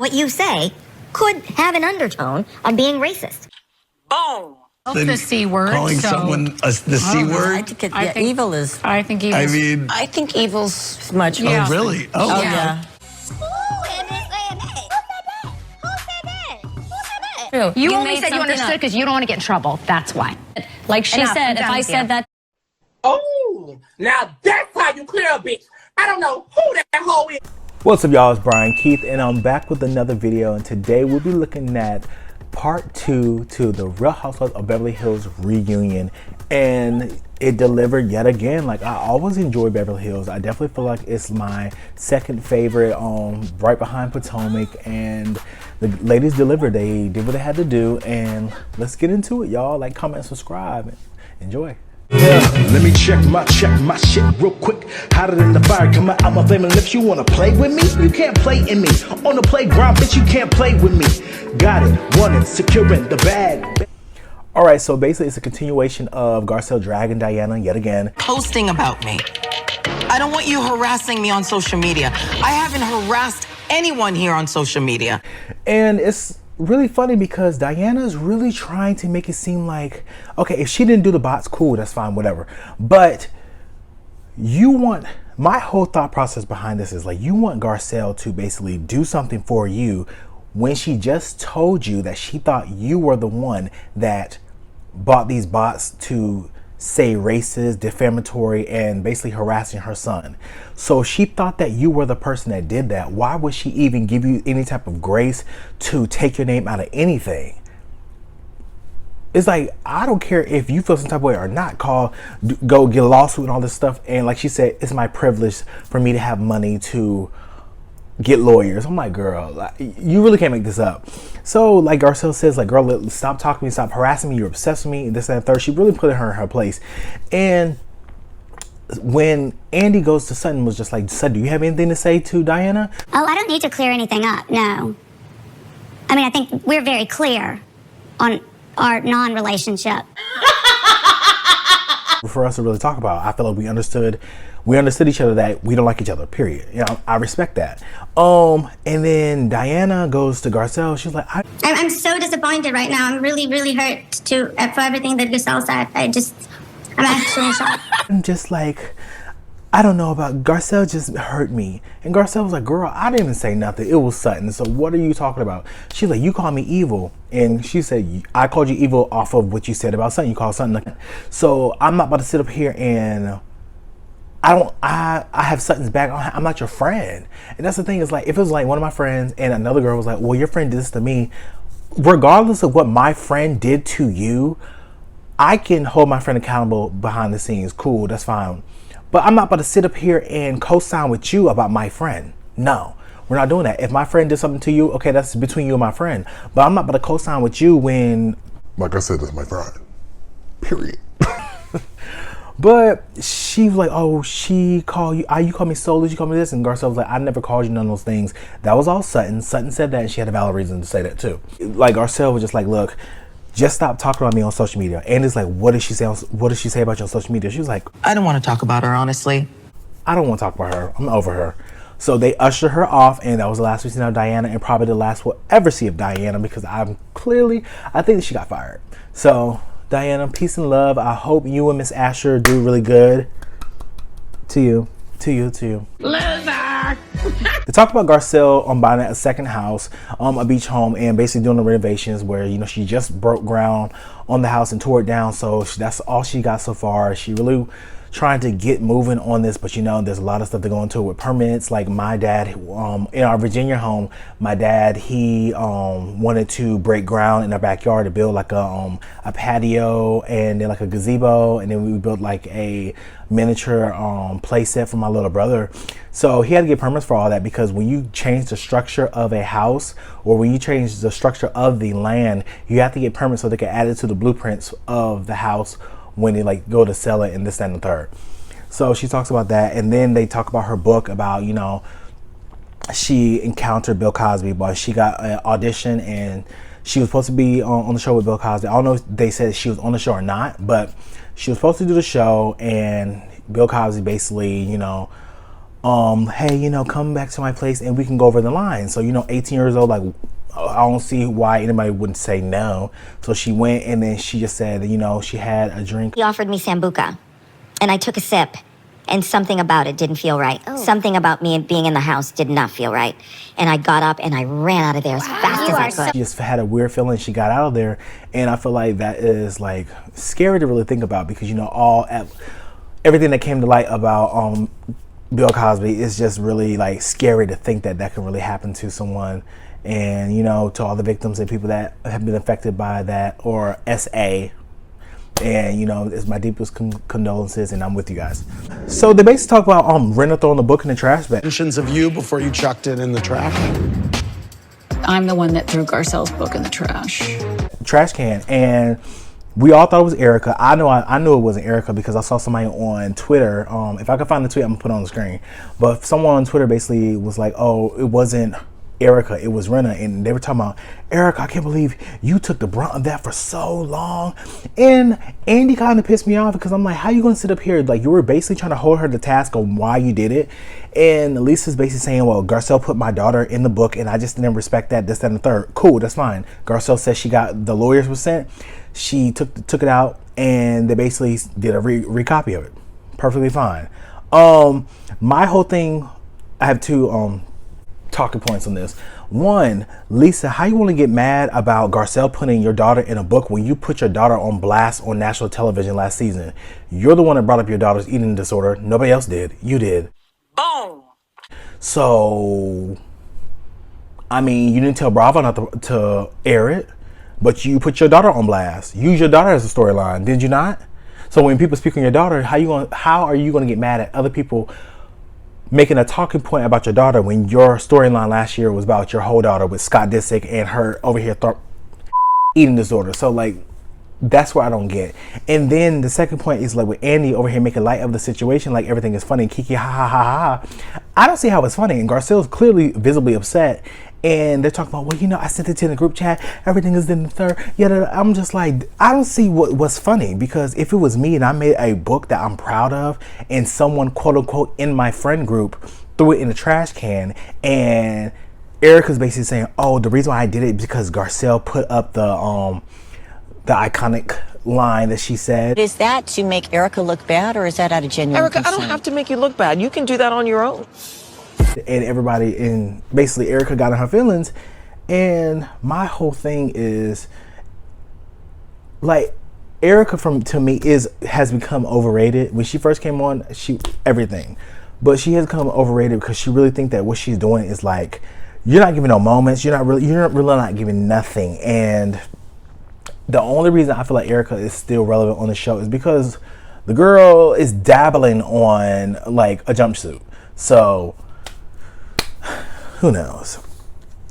what you say could have an undertone of being racist. Boom. The C word. Calling someone the C word? I think evil is... I think evil. I mean... I think evil's much... Yeah. Oh, really? Oh, yeah. True. You only said you understood because you don't want to get in trouble. That's why. Like she said, if I said that... Oh, now that's how you clear a bitch. I don't know who that hoe is. What's up, y'all? It's Brian Keith, and I'm back with another video. And today we'll be looking at part 2 to the Real Housewives of Beverly Hills reunion, and it delivered yet again. Like, I always enjoy Beverly Hills. I definitely feel like it's my second favorite, right behind Potomac, and the ladies delivered. They did what they had to do, and let's get into it, y'all. Like, comment, subscribe, enjoy. Yeah, let me check my shit real quick. Hotter than the fire coming out my flaming lips. You wanna play with me? You can't play in me. On the playground, bitch, you can't play with me. Got it, won it, securing the bag. All right, so basically it's a continuation of Garcelle dragging Diana yet again. Posting about me. I don't want you harassing me on social media. I haven't harassed anyone here on social media. And it's really funny because Diana's really trying to make it seem like, okay, if she didn't do the bots, cool, that's fine, whatever. But you want, my whole thought process behind this is like, you want Garcelle to basically do something for you when she just told you that she thought you were the one that bought these bots to say racist, defamatory, and basically harassing her son. So she thought that you were the person that did that. Why would she even give you any type of grace to take your name out of anything? It's like, I don't care if you feel some type of way or not, go get a lawsuit and all this stuff. And like she said, it's my privilege for me to have money to get lawyers. I'm like, girl, like, you really can't make this up. So like Garcelle says, like, girl, stop talking to me, stop harassing me, you're obsessed with me, and this, that, and third. She really put her in her place. And when Andy goes to Sutton, was just like, Sutton, do you have anything to say to Diana? Oh, I don't need to clear anything up, no. I mean, I think we're very clear on our non-relationship. For us to really talk about, I feel like we understood each other, that we don't like each other, period. You know, I respect that. And then Diana goes to Garcelle. She's like, I'm so disappointed right now. I'm really, really hurt for everything that Garcelle said. I'm actually in shock. I'm just like, I don't know about Garcelle, just hurt me. And Garcelle was like, girl, I didn't even say nothing. It was Sutton. So what are you talking about? She's like, you call me evil. And she said, I called you evil off of what you said about Sutton. You called Sutton. So I'm not about to sit up here and I have Sutton's back. I'm not your friend. And that's the thing, is like, if it was like one of my friends and another girl was like, well, your friend did this to me, regardless of what my friend did to you, I can hold my friend accountable behind the scenes. Cool, that's fine. But I'm not about to sit up here and co-sign with you about my friend. No, we're not doing that. If my friend did something to you, okay, that's between you and my friend. But I'm not about to co-sign with you when, like I said, that's my friend. Period. But she was like, oh, she called you, you called me soulless, you called me this. And Garcelle was like, I never called you none of those things. That was all Sutton. Sutton said that, and she had a valid reason to say that too. Like, Garcelle was just like, look, just stop talking about me on social media. And it's like, what did she say about you on social media? She was like, I don't want to talk about her, honestly. I don't want to talk about her. I'm over her. So they ushered her off, and that was the last we seen of Diana, and probably the last we'll ever see of Diana, because I think that she got fired. So Diana, peace and love. I hope you and Miss Asher do really good. To you. Loser! They talk about Garcelle buying a second house, a beach home, and basically doing the renovations where, you know, she just broke ground on the house and tore it down. So that's all she got so far. She really trying to get moving on this, but you know, there's a lot of stuff to go into it with permits. Like my dad, in our Virginia home, my dad, he wanted to break ground in our backyard to build like a patio and then like a gazebo, and then we built like a miniature play set for my little brother. So he had to get permits for all that, because when you change the structure of a house, or when you change the structure of the land, you have to get permits so they can add it to the blueprints of the house when they like go to sell it and this, that, and the third. So she talks about that, and then they talk about her book about, you know, she encountered Bill Cosby, but she got an audition and she was supposed to be on the show with Bill Cosby. I don't know if they said she was on the show or not, but she was supposed to do the show, and Bill Cosby basically, you know, hey, you know, come back to my place and we can go over the line. So, you know, 18 years old, like, I don't see why anybody wouldn't say no. So she went, and then she just said, you know, she had a drink. He offered me Sambuca, and I took a sip, and something about it didn't feel right. Something about me being in the house did not feel right. And I got up and I ran out of there as fast as I could. She just had a weird feeling. She got out of there, and I feel like that is like scary to really think about, because, you know, everything that came to light about Bill Cosby is just really like scary to think that that could really happen to someone. And, you know, to all the victims and people that have been affected by that, or SA. And, you know, it's my deepest condolences, and I'm with you guys. So they basically talk about Renna throwing the book in the trash bag. Mentions of you before you chucked it in the trash. I'm the one that threw Garcelle's book in the trash can, and we all thought it was Erica. I knew it wasn't Erica because I saw somebody on Twitter. If I can find the tweet, I'm gonna put it on the screen. But someone on Twitter basically was like, "Oh, it wasn't Erica, it was Renna," and they were talking about, "Erica, I can't believe you took the brunt of that for so long." And Andy kind of pissed me off, because I'm like, how you gonna sit up here, like, you were basically trying to hold her to task on why you did it. And Lisa's basically saying, well, Garcelle put my daughter in the book and I just didn't respect that, this, that, and the third. Cool, that's fine. Garcelle says she got the lawyers were sent, she took it out, and they basically did a recopy of it. Perfectly fine. My whole thing, I have two talking points on this. One, Lisa, how you want to get mad about Garcelle putting your daughter in a book when you put your daughter on blast on national television last season? You're the one that brought up your daughter's eating disorder. Nobody else did. You did. Boom. So, I mean, you didn't tell Bravo not to air it, but you put your daughter on blast. Use your daughter as a storyline, did you not? So when people speak on your daughter, how are you going to get mad at other people making a talking point about your daughter when your storyline last year was about your whole daughter with Scott Disick and her over here eating disorder? So, like, that's what I don't get. And then the second point is, like, with Andy over here making light of the situation, like everything is funny, kiki, ha ha ha ha. I don't see how it's funny, and Garcelle's clearly visibly upset. And they're talking about, well, you know, I sent it to the group chat, everything is in the third. Yeah, I'm just like, I don't see what's funny, because if it was me and I made a book that I'm proud of, and someone, quote unquote, in my friend group threw it in a trash can, and Erica's basically saying, oh, the reason why I did it is because Garcelle put up the iconic line that she said. Is that to make Erica look bad, or is that out of genuine Erica, concern? I don't have to make you look bad. You can do that on your own. And everybody, and basically Erica got in her feelings. And my whole thing is, like, Erica to me has become overrated. When she first came on, everything, but she has become overrated because she really think that what she's doing is like, you're not giving no moments, you're really not giving nothing. And the only reason I feel like Erica is still relevant on the show is because the girl is dabbling on like a jumpsuit. So who knows?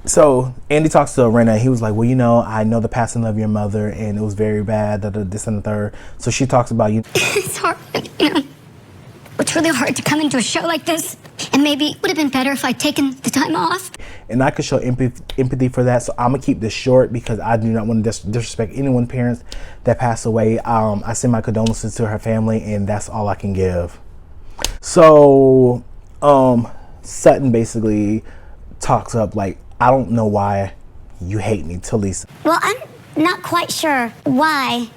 So Andy talks to Renna. He was like, well, you know, I know the passing of your mother and it was very bad, this and the third. So she talks about you. It's hard, you know. It's really hard to come into a show like this. And maybe it would have been better if I'd taken the time off. And I could show empathy for that. So I'm going to keep this short because I do not want to disrespect anyone's parents that passed away. I send my condolences to her family, and that's all I can give. So Sutton basically talks up like, I don't know why you hate me, to Lisa. Well, I'm not quite sure why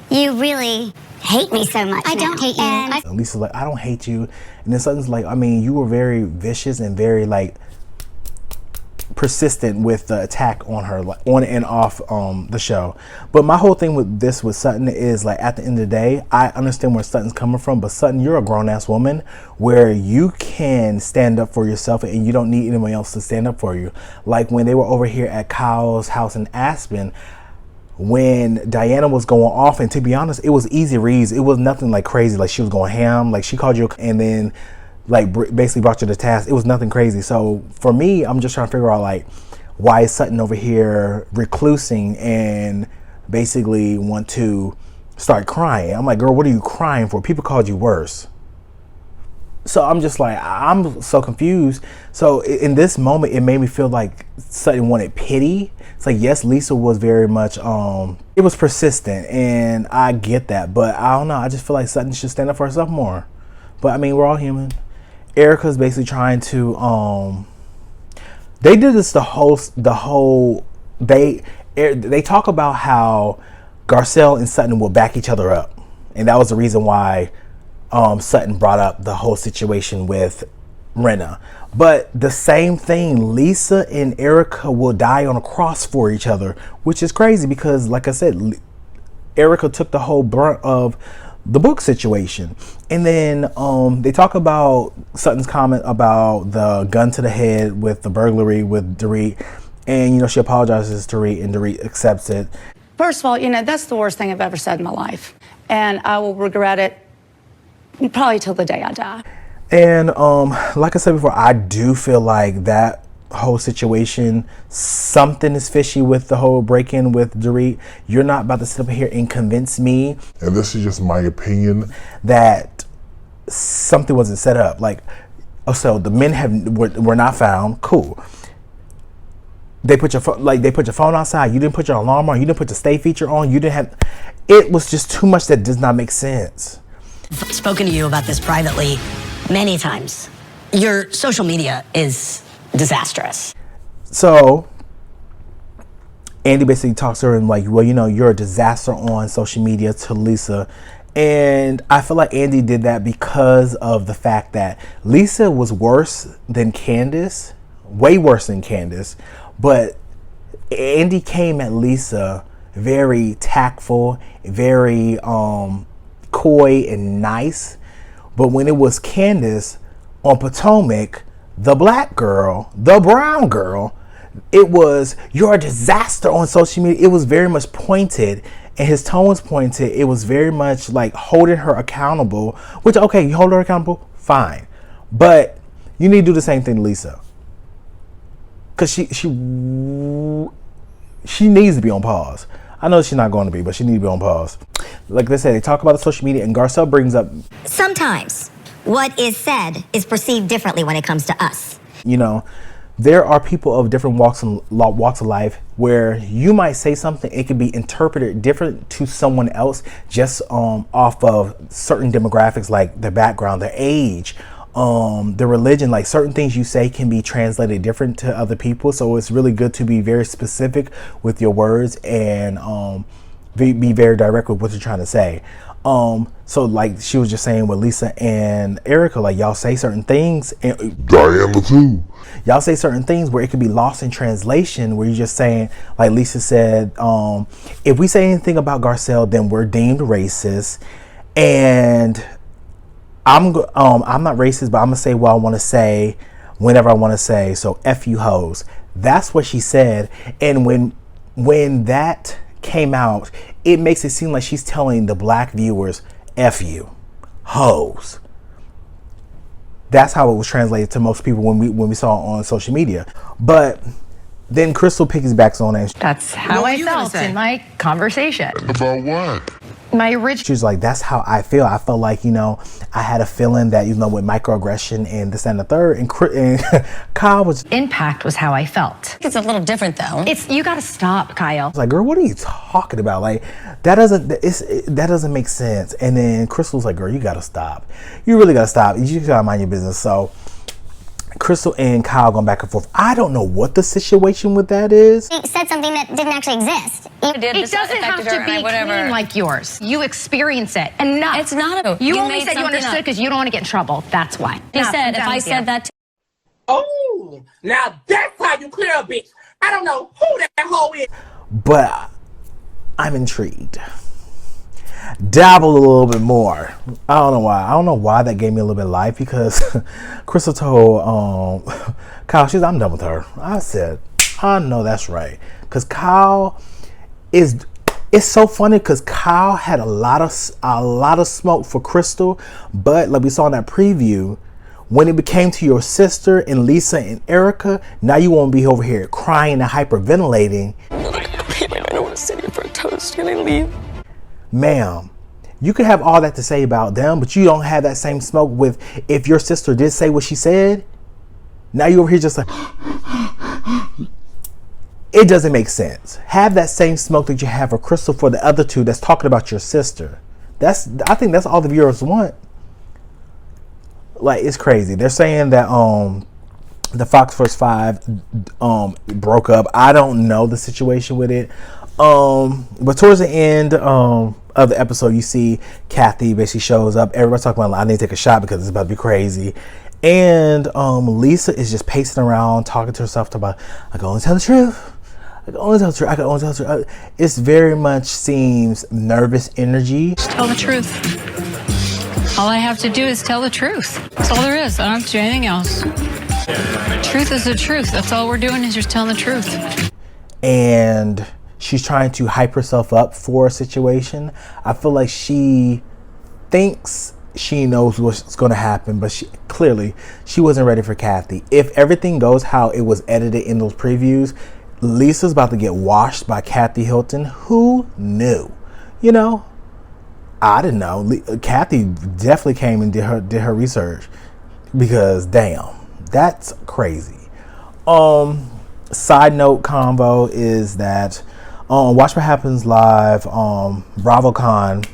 you really hate me so much. I don't hate you. And Lisa's like, I don't hate you. And then Sutton's like, I mean, you were very vicious and very like persistent with the attack on her, like, on and off the show. But my whole thing with Sutton is like, at the end of the day, I understand where Sutton's coming from, but Sutton, you're a grown-ass woman where you can stand up for yourself and you don't need anyone else to stand up for you. Like when they were over here at Kyle's house in Aspen, when Diana was going off, and to be honest, it was easy reads. It was nothing like crazy, like she was going ham, like she called you and then like basically brought you to task. It was nothing crazy. So for me, I'm just trying to figure out like, why is Sutton over here reclusing and basically want to start crying? I'm like, girl, what are you crying for? People called you worse. So I'm just like, I'm so confused. So in this moment, it made me feel like Sutton wanted pity. It's like, yes, Lisa was very much, it was persistent, and I get that, but I don't know. I just feel like Sutton should stand up for herself more. But I mean, we're all human. Erica's basically trying to they did this they talk about how Garcelle and Sutton will back each other up, and that was the reason why Sutton brought up the whole situation with Rinna. But the same thing, Lisa and Erica will die on a cross for each other, which is crazy because, like I said, Erica took the whole brunt of the book situation. And then they talk about Sutton's comment about the gun to the head with the burglary with Dorit, and she apologizes to Dorit, and Dorit accepts it. First of all, that's the worst thing I've ever said in my life, and I will regret it probably till the day I die. And like I said before, I do feel like that whole situation, something is fishy with the whole break-in with Dorit. You're not about to sit up here and convince me, and this is just my opinion, that something wasn't set up. Like, so the men were not found. Cool. They put your phone outside. You didn't put your alarm on. You didn't put the stay feature on. You didn't have. It was just too much that does not make sense. I've spoken to you about this privately many times. Your social media is disastrous. So Andy basically talks to her and like, well, you're a disaster on social media to Lisa. And I feel like Andy did that because of the fact that Lisa was worse than Candace, way worse than Candace. But Andy came at Lisa very tactful, very coy and nice. But when it was Candace on Potomac, the black girl, the brown girl, it was, you're a disaster on social media. It was very much pointed, and his tone was pointed. It was very much like holding her accountable, which, okay, you hold her accountable, fine. But you need to do the same thing to Lisa. Because she needs to be on pause. I know she's not going to be, but she needs to be on pause. Like they said, they talk about the social media, and Garcelle brings up, sometimes what is said is perceived differently when it comes to us. There are people of different walks of life where you might say something, it could be interpreted different to someone else just off of certain demographics, like their background, their age, their religion. Like certain things you say can be translated different to other people. So it's really good to be very specific with your words and be very direct with what you're trying to say. So like she was just saying with Lisa and Erica, like y'all say certain things, and Diana too. Y'all say certain things where it could be lost in translation, where you're just saying, like Lisa said, if we say anything about Garcelle, then we're deemed racist. And I'm not racist, but I'm gonna say what I want to say whenever I want to say. So F you hoes. That's what she said. And when that came out, it makes it seem like she's telling the black viewers, F you hoes. That's how it was translated to most people when we saw it on social media. But then Crystal piggybacks on it. That's how I felt in my conversation. About what? My original. She was like, that's how I feel. I felt like, I had a feeling that, with microaggression and this and the third. And Kyle was. Impact was how I felt. It's a little different though. You gotta stop, Kyle. I was like, girl, what are you talking about? Like, that doesn't make sense. And then Crystal was like, girl, you gotta stop. You really gotta stop. You just gotta mind your business. So Crystal and Kyle going back and forth. I don't know what the situation with that is. He said something that didn't actually exist. It doesn't have to be clean like yours. You experience it. Enough. It's not. You only said you understood because you don't want to get in trouble. That's why. He said, if I said that. Oh, now that's how you clear a bitch. I don't know who that hoe is. But I'm intrigued. Dabble a little bit more. I don't know why. I don't know why that gave me a little bit of life, because Crystal told Kyle, I'm done with her. I said, I know that's right. Because Kyle it's so funny because Kyle had a lot of smoke for Crystal, but like we saw in that preview, when it became to your sister and Lisa and Erica, now you won't be over here crying and hyperventilating. I don't want to sit here for a toast. Can I leave? Ma'am, you could have all that to say about them, but you don't have that same smoke with if your sister did say what she said. Now you're over here just like, it doesn't make sense. Have that same smoke that you have for Crystal for the other two that's talking about your sister. I think that's all the viewers want. Like, it's crazy. They're saying that the Fox Force 5 broke up. I don't know the situation with it. But towards the end of the episode, you see Kathy basically shows up. Everybody's talking about, I need to take a shot because it's about to be crazy. And Lisa is just pacing around, talking to herself about, I can only tell the truth. I can only tell the truth. I can only tell the truth. It's very much seems nervous energy. Tell the truth. All I have to do is tell the truth. That's all there is. I don't have to do anything else. Truth is the truth. That's all we're doing is just telling the truth. And she's trying to hype herself up for a situation. I feel like she thinks she knows what's going to happen, but she wasn't ready for Kathy. If everything goes how it was edited in those previews, Lisa's about to get washed by Kathy Hilton. Who knew? You know, I didn't know. Kathy definitely came and did her research, because damn, that's crazy. Side note convo is that Watch What Happens Live, BravoCon,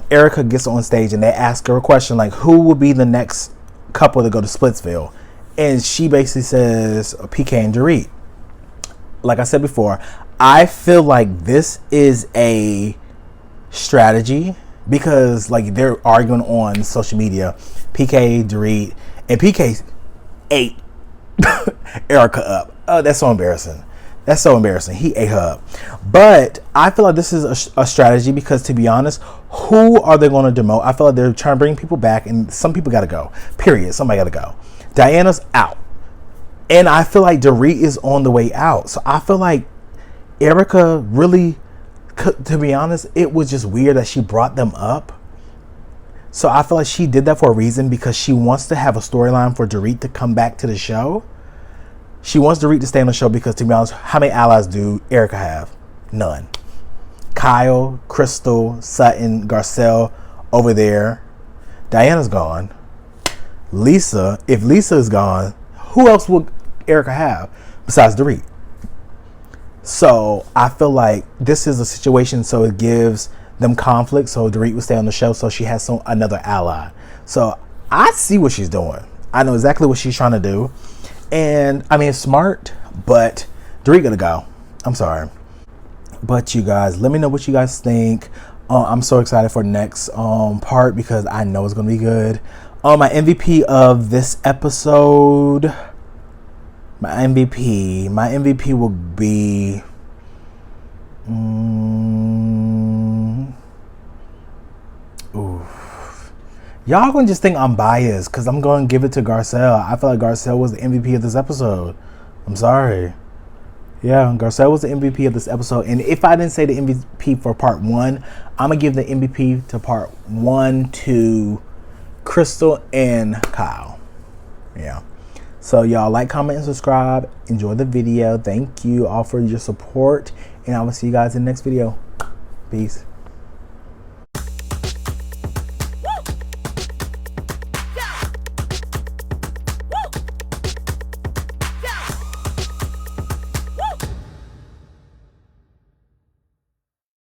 Erica gets on stage and they ask her a question like, who will be the next couple to go to Splitsville? And she basically says PK and Dorit. Like I said before, I feel like this is a strategy, because like they're arguing on social media, PK, Dorit, and PK ate Erica up. Oh, that's so embarrassing. That's so embarrassing. He ate her up. But I feel like this is a strategy, because to be honest, who are they going to demote? I feel like they're trying to bring people back, and some people got to go. Period. Somebody got to go. Diana's out. And I feel like Dorit is on the way out. So I feel like Erica really, to be honest, it was just weird that she brought them up. So I feel like she did that for a reason, because she wants to have a storyline for Dorit to come back to the show. She wants Dorit to stay on the show because, to be honest, how many allies do Erica have? None. Kyle, Crystal, Sutton, Garcelle over there. Diana's gone. Lisa, if Lisa is gone, who else would Erica have besides Dorit? So I feel like this is a situation, so it gives them conflict. So Dorit will stay on the show, so she has another ally. So I see what she's doing. I know exactly what she's trying to do. And I mean, it's smart, but Dorit gonna go. I'm sorry. But you guys, let me know what you guys think. I'm so excited for the next part, because I know it's gonna be good. My MVP of this episode, my MVP will be y'all gonna just think I'm biased because I'm gonna give it to Garcelle. I feel like Garcelle was the MVP of this episode. I'm sorry. Yeah, Garcelle was the MVP of this episode. And if I didn't say the MVP for part 1, I'm gonna give the MVP to part 1 to Crystal and Kyle. Yeah. So y'all like, comment, and subscribe. Enjoy the video. Thank you all for your support. And I will see you guys in the next video. Peace.